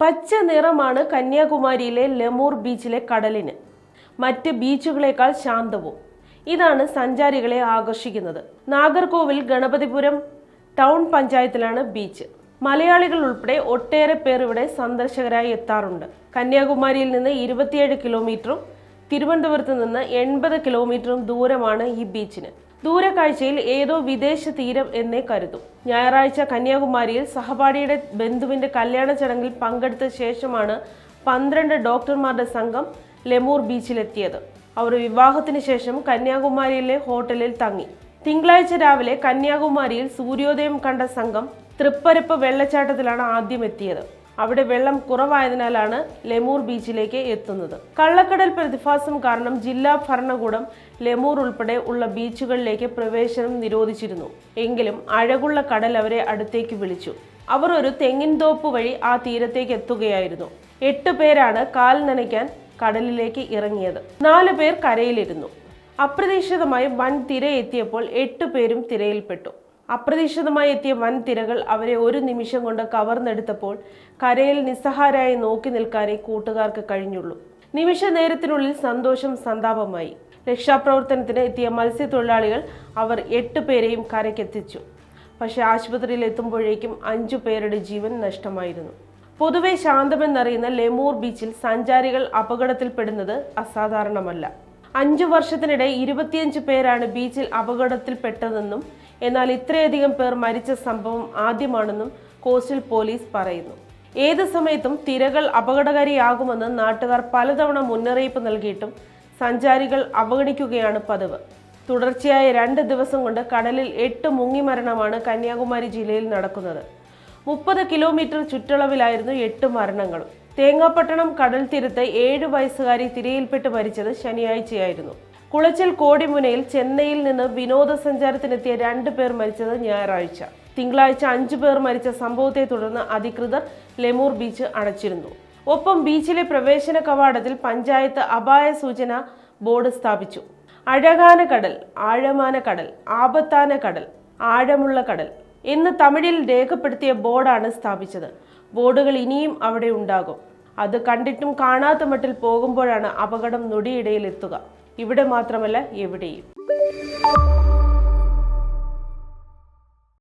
പച്ച നിറമാണ് കന്യാകുമാരിയിലെ ലെമൂർ ബീച്ചിലെ കടലിന്. മറ്റ് ബീച്ചുകളേക്കാൾ ശാന്തവും. ഇതാണ് സഞ്ചാരികളെ ആകർഷിക്കുന്നത്. നാഗർകോവിൽ ഗണപതിപുരം ടൗൺ പഞ്ചായത്തിലാണ് ബീച്ച്. മലയാളികൾ ഉൾപ്പെടെ ഒട്ടേറെ പേർ ഇവിടെ സന്ദർശകരായി എത്താറുണ്ട്. കന്യാകുമാരിയിൽ നിന്ന് 27 കിലോമീറ്ററും തിരുവനന്തപുരത്ത് നിന്ന് 80 കിലോമീറ്ററും ദൂരമാണ് ഈ ബീച്ചിന്. ദൂരക്കാഴ്ചയിൽ ഏതോ വിദേശ തീരം എന്നേ കരുതും. ഞായറാഴ്ച കന്യാകുമാരിയിൽ സഹപാഠിയുടെ ബന്ധുവിന്റെ കല്യാണ ചടങ്ങിൽ പങ്കെടുത്ത ശേഷമാണ് 12 ഡോക്ടർമാരുടെ സംഘം ലെമൂർ ബീച്ചിലെത്തിയത്. അവർ വിവാഹത്തിന് ശേഷം കന്യാകുമാരിയിലെ ഹോട്ടലിൽ തങ്ങി. തിങ്കളാഴ്ച രാവിലെ കന്യാകുമാരിയിൽ സൂര്യോദയം കണ്ട സംഘം തൃപ്പരപ്പ് വെള്ളച്ചാട്ടത്തിലാണ് ആദ്യം എത്തിയത്. അവിടെ വെള്ളം കുറവായതിനാലാണ് ലെമൂർ ബീച്ചിലേക്ക് എത്തുന്നത്. കള്ളക്കടൽ പ്രതിഭാസം കാരണം ജില്ലാ ഭരണകൂടം ലെമൂർ ഉൾപ്പെടെ ഉള്ള ബീച്ചുകളിലേക്ക് പ്രവേശനം നിരോധിച്ചിരുന്നു. എങ്കിലും അഴകുള്ള കടൽ അവരെ അടുത്തേക്ക് വിളിച്ചു. അവർ ഒരു തെങ്ങിൻ തോപ്പ് വഴി ആ തീരത്തേക്ക് എത്തുകയായിരുന്നു. 8 പേരാണ് കാൽ നനയ്ക്കാൻ കടലിലേക്ക് ഇറങ്ങിയത്. 4 പേർ കരയിലിരുന്നു. അപ്രതീക്ഷിതമായി വൻ തിര എത്തിയപ്പോൾ 8 പേരും തിരയിൽപ്പെട്ടു. അപ്രതീക്ഷിതമായി എത്തിയ വൻ തിരകൾ അവരെ ഒരു നിമിഷം കൊണ്ട് കവർന്നെടുത്തപ്പോൾ കരയിൽ നിസ്സഹാരായി നോക്കി നിൽക്കാനേ കൂട്ടുകാർക്ക് കഴിഞ്ഞുള്ളൂ. നിമിഷ നേരത്തിനുള്ളിൽ സന്തോഷം സന്താപമായി. രക്ഷാപ്രവർത്തനത്തിന് എത്തിയ മത്സ്യത്തൊഴിലാളികൾ അവർ 8 പേരെയും കരയ്ക്കെത്തിച്ചു. പക്ഷെ ആശുപത്രിയിൽ എത്തുമ്പോഴേക്കും 5 പേരുടെ ജീവൻ നഷ്ടമായിരുന്നു. പൊതുവെ ശാന്തമെന്നറിയുന്ന ലെമൂർ ബീച്ചിൽ സഞ്ചാരികൾ അപകടത്തിൽപ്പെടുന്നത് അസാധാരണമല്ല. 5 വർഷത്തിനിടെ 25 പേരാണ് ബീച്ചിൽ അപകടത്തിൽപ്പെട്ടതെന്നും എന്നാൽ ഇത്രയധികം പേർ മരിച്ച സംഭവം ആദ്യമാണെന്നും കോസ്റ്റൽ പോലീസ് പറയുന്നു. ഏത് സമയത്തും തിരകൾ അപകടകാരിയാകുമെന്ന് നാട്ടുകാർ പലതവണ മുന്നറിയിപ്പ് നൽകിയിട്ടും സഞ്ചാരികൾ അവഗണിക്കുകയാണ് പതിവ്. തുടർച്ചയായ 2 ദിവസം കൊണ്ട് കടലിൽ 8 മുങ്ങിമരണമാണ് കന്യാകുമാരി ജില്ലയിൽ നടക്കുന്നത്. 30 കിലോമീറ്റർ ചുറ്റളവിലായിരുന്നു 8 മരണങ്ങളും. തേങ്ങാപ്പട്ടണം കടൽ തീരത്ത് 7 വയസ്സുകാരി തിരയിൽപ്പെട്ട് മരിച്ചത് ശനിയാഴ്ചയായിരുന്നു. കുളച്ചൽ കോടിമുനയിൽ ചെന്നൈയിൽ നിന്ന് വിനോദസഞ്ചാരത്തിനെത്തിയ 2 പേർ മരിച്ചത് ഞായറാഴ്ച. തിങ്കളാഴ്ച 5 പേർ മരിച്ച സംഭവത്തെ തുടർന്ന് അധികൃതർ ലെമൂർ ബീച്ച് അടച്ചിരുന്നു. ഒപ്പം ബീച്ചിലെ പ്രവേശന കവാടത്തിൽ പഞ്ചായത്ത് അപായ സൂചന ബോർഡ് സ്ഥാപിച്ചു. അഴകാന കടൽ, ആഴമാന കടൽ, ആപത്താന കടൽ, ആഴമുള്ള കടൽ എന്ന് തമിഴിൽ രേഖപ്പെടുത്തിയ ബോർഡാണ് സ്ഥാപിച്ചത്. ബോർഡുകൾ ഇനിയും അവിടെ ഉണ്ടാകും. അത് കണ്ടിട്ടും കാണാത്ത മട്ടിൽ പോകുമ്പോഴാണ് അപകടം നൊടിയിടയിൽ എത്തുക. ഇവിടെ മാത്രമല്ല, എവിടെയും.